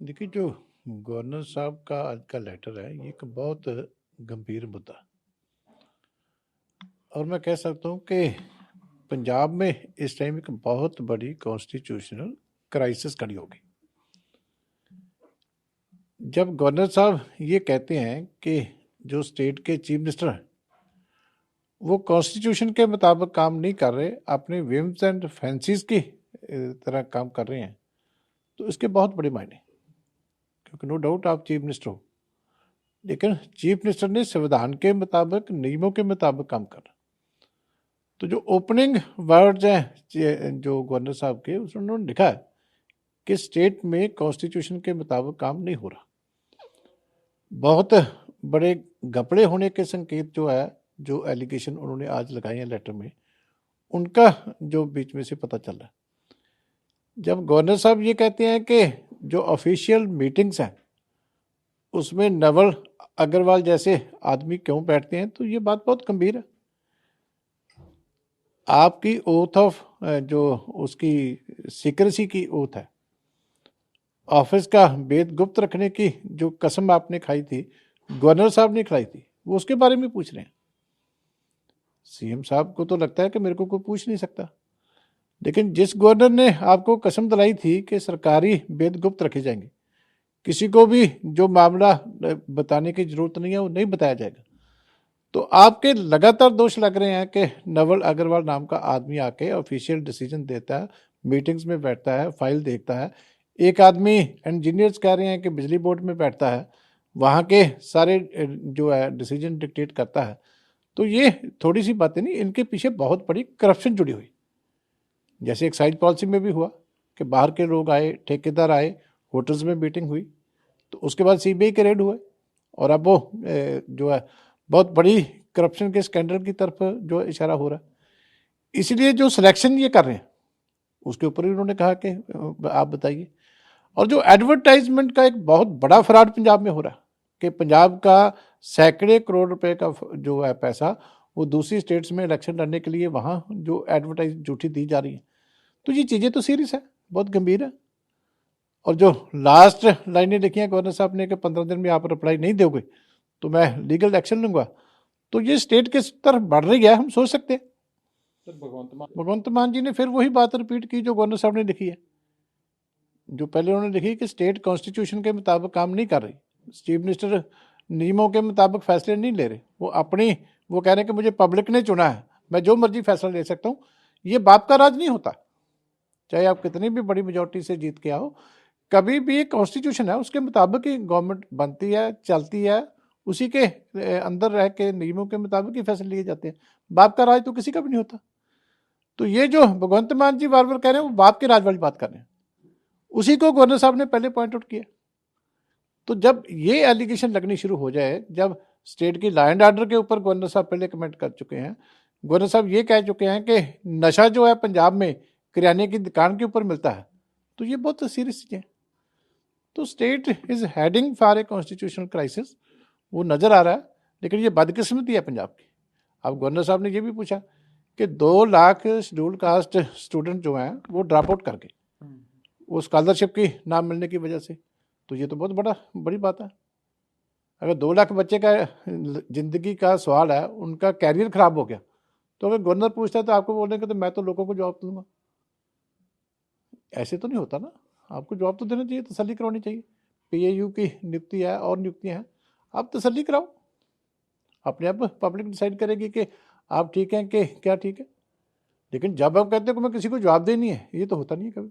देखिए, जो गवर्नर साहब का आज का लेटर है, ये एक बहुत गंभीर मुद्दा और मैं कह सकता हूँ कि पंजाब में इस टाइम एक बहुत बड़ी कॉन्स्टिट्यूशनल क्राइसिस खड़ी होगी। जब गवर्नर साहब ये कहते हैं कि जो स्टेट के चीफ मिनिस्टर हैं वो कॉन्स्टिट्यूशन के मुताबिक काम नहीं कर रहे, अपने विम्स एंड फैंसीज की तरह काम कर रहे हैं, तो इसके बहुत बड़े मायने, क्योंकि नो डाउट आप चीफ मिनिस्टर हो, लेकिन चीफ मिनिस्टर ने संविधान के मुताबिक, नियमों के मुताबिक काम करना। तो जो ओपनिंग वर्ड्स हैं जो गवर्नर साहब के, उसमें उन्होंने लिखा है कि स्टेट में कॉन्स्टिट्यूशन के मुताबिक काम नहीं हो रहा। बहुत बड़े घपले होने के संकेत जो है, जो एलिगेशन उन्होंने आज लगाए हैं लेटर में, उनका जो बीच में से पता चल रहा है। जब गवर्नर साहब ये कहते हैं कि जो ऑफिशियल मीटिंग्स हैं उसमें नवल अग्रवाल जैसे आदमी क्यों बैठते हैं, तो ये बात बहुत गंभीर है। आपकी ओथ ऑफ जो उसकी सीक्रेसी की ओथ है, ऑफिस का भेद गुप्त रखने की जो कसम आपने खाई थी, गवर्नर साहब ने खाई थी, वो उसके बारे में पूछ रहे हैं। सीएम साहब को तो लगता है कि मेरे को कोई पूछ नहीं सकता, लेकिन जिस गवर्नर ने आपको कसम दिलाई थी कि सरकारी भेद गुप्त रखे जाएंगे, किसी को भी जो मामला बताने की जरूरत नहीं है वो नहीं बताया जाएगा, तो आपके लगातार दोष लग रहे हैं कि नवल अग्रवाल नाम का आदमी आके ऑफिशियल डिसीजन देता है, मीटिंग्स में बैठता है, फाइल देखता है। एक आदमी इंजीनियर्स कह रहे हैं कि बिजली बोर्ड में बैठता है, वहाँ के सारे जो है डिसीजन डिक्टेट करता है। तो ये थोड़ी सी बातें नहीं, इनके पीछे बहुत बड़ी करप्शन जुड़ी हुई। जैसे एक्साइज पॉलिसी में भी हुआ कि बाहर के लोग आए, ठेकेदार आए, होटल्स में मीटिंग हुई, तो उसके बाद सीबीआई के रेड हुए और अब वो जो है बहुत बड़ी करप्शन के स्कैंडल की तरफ जो इशारा हो रहा है। इसलिए जो सिलेक्शन ये कर रहे हैं उसके ऊपर ही उन्होंने कहा कि आप बताइए। और जो एडवर्टाइजमेंट का एक बहुत बड़ा फ्रॉड पंजाब में हो रहा है कि पंजाब का सैकड़े करोड़ रुपए का जो है पैसा वो दूसरी स्टेट्स में इलेक्शन लड़ने के लिए वहाँ जो एडवर्टाइज झूठी दी जा रही है, तो ये चीज़ें तो सीरियस है, बहुत गंभीर है। और जो लास्ट लाइनें लिखी हैं गवर्नर साहब ने कि 15 दिन में आप रिप्लाई नहीं दोगे तो मैं लीगल एक्शन लूंगा, तो ये स्टेट किस तरफ बढ़ रही है हम सोच सकते हैं। भगवंत मान जी ने फिर वही बात रिपीट की जो गवर्नर साहब ने लिखी है, जो पहले उन्होंने लिखी कि स्टेट कॉन्स्टिट्यूशन के मुताबिक काम नहीं कर रही, चीफ मिनिस्टर नियमों के मुताबिक फैसले नहीं ले रहे, वो कह रहे हैं कि मुझे पब्लिक ने चुना है, मैं जो मर्जी फैसला ले सकता हूँ। ये बाप का राज नहीं होता, चाहे आप कितनी भी बड़ी मेजोरिटी से जीत के आओ, कभी भी एक कॉन्स्टिट्यूशन है उसके मुताबिक ही गवर्नमेंट बनती है, चलती है, उसी के अंदर रह के नियमों के मुताबिक ही फैसले लिए जाते हैं। बाप का राज तो किसी का भी नहीं होता। तो ये जो भगवंत मान जी बार बार कह रहे हैं वो बाप के राज वाली बात कर रहे हैं, उसी को गवर्नर साहब ने पहले पॉइंट आउट किया। तो जब ये एलिगेशन लगनी शुरू हो जाए, जब स्टेट की लॉ एंड ऑर्डर के ऊपर गवर्नर साहब पहले कमेंट कर चुके हैं, गवर्नर साहब ये कह चुके हैं कि नशा जो है पंजाब में किराने की दुकान के ऊपर मिलता है, तो ये बहुत सीरियस चीज़ है। तो state is heading for a constitutional crisis, वो नज़र आ रहा है। लेकिन ये बदकिस्मती है पंजाब की। अब गवर्नर साहब ने ये भी पूछा कि 2 लाख शेड्यूल कास्ट स्टूडेंट जो हैं वो ड्रॉप आउट कर गए वो स्कॉलरशिप की ना मिलने की वजह से, तो ये तो बहुत बड़ी बात है। अगर 2 लाख बच्चे का ज़िंदगी का सवाल है, उनका कैरियर ख़राब हो गया, तो अगर गवर्नर पूछता है तो आपको बोलेंगे तो मैं तो लोगों को जवाब दूंगा। ऐसे तो नहीं होता ना, आपको जवाब तो देना चाहिए, तसल्ली करवानी चाहिए। पीएयू की नियुक्ति है और नियुक्तियाँ हैं, आप तसल्ली कराओ, अपने आप पब्लिक डिसाइड करेगी कि आप ठीक हैं कि क्या ठीक है। लेकिन जब आप कहते हो कि मैं किसी को जवाब देनी है, ये तो होता नहीं है कभी।